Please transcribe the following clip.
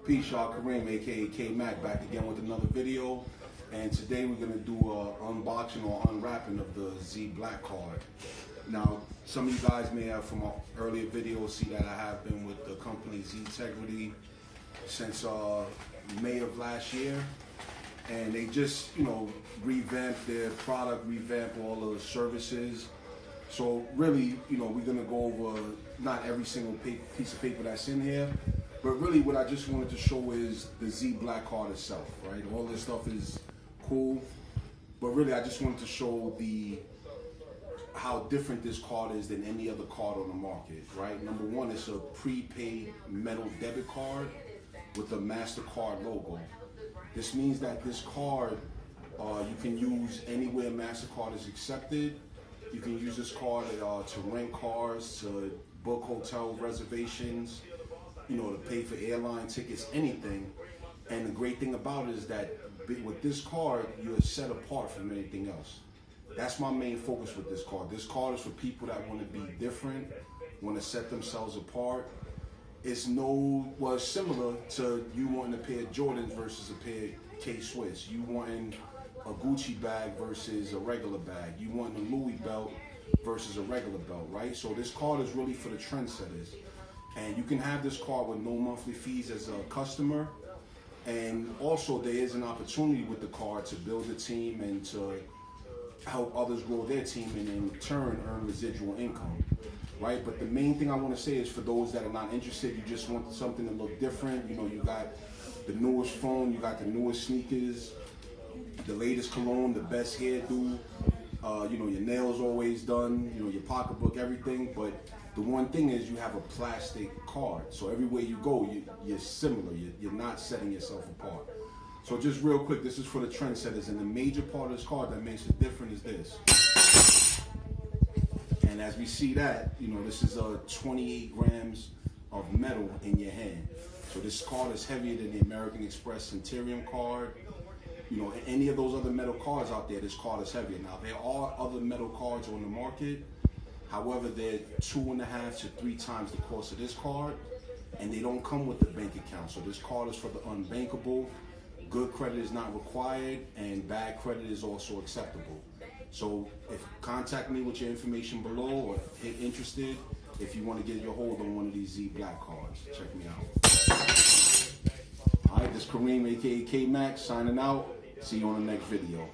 Peace, y'all. Kareem, aka K-Mac, back again with another video. And today we're gonna do an unboxing or unwrapping of the ZBlackCard. Now, some of you guys may have from our earlier videos see that I have been with the company Z since May of last year. And they just, revamped their product, revamped all of the services. So really, we're gonna go over not every single piece of paper that's in here, but really what I just wanted to show is the ZBlackCard itself, right? All this stuff is cool, but really I just wanted to show how different this card is than any other card on the market, right? Number one, it's a prepaid metal debit card with a Mastercard logo. This means that this card you can use anywhere Mastercard is accepted. You can use this card to rent cars, to book hotel reservations, to pay for airline tickets, anything. And the great thing about it is that with this card, you're set apart from anything else. That's my main focus with this card. This card is for people that want to be different, want to set themselves apart. It's similar to you wanting a pair of Jordans versus a pair of K-Swiss. You wanting a Gucci bag versus a regular bag. You want a Louis belt versus a regular belt, right? So this card is really for the trendsetters. And you can have this card with no monthly fees as a customer. And also there is an opportunity with the card to build a team and to help others grow their team and in turn earn residual income, right? But the main thing I want to say is for those that are not interested, you just want something to look different. You got the newest phone, you got the newest sneakers, the latest cologne, the best hairdo, your nails always done, your pocketbook, everything. But the one thing is you have a plastic card. So everywhere you go, you're similar. You're not setting yourself apart. So just real quick, this is for the trendsetters. And the major part of this card that makes it different is this. And as we see that, this is 28 grams of metal in your hand. So this card is heavier than the American Express Centurion card. Any of those other metal cards out there, this card is heavier. Now, there are other metal cards on the market. However, they're 2.5 to 3 times the cost of this card, and they don't come with the bank account. So this card is for the unbankable. Good credit is not required, and bad credit is also acceptable. So contact me with your information below, or hit interested if you want to get your hold on one of these ZBlackCards. Check me out. All right, this is Kareem, aka K-Mac, signing out. See you on the next video.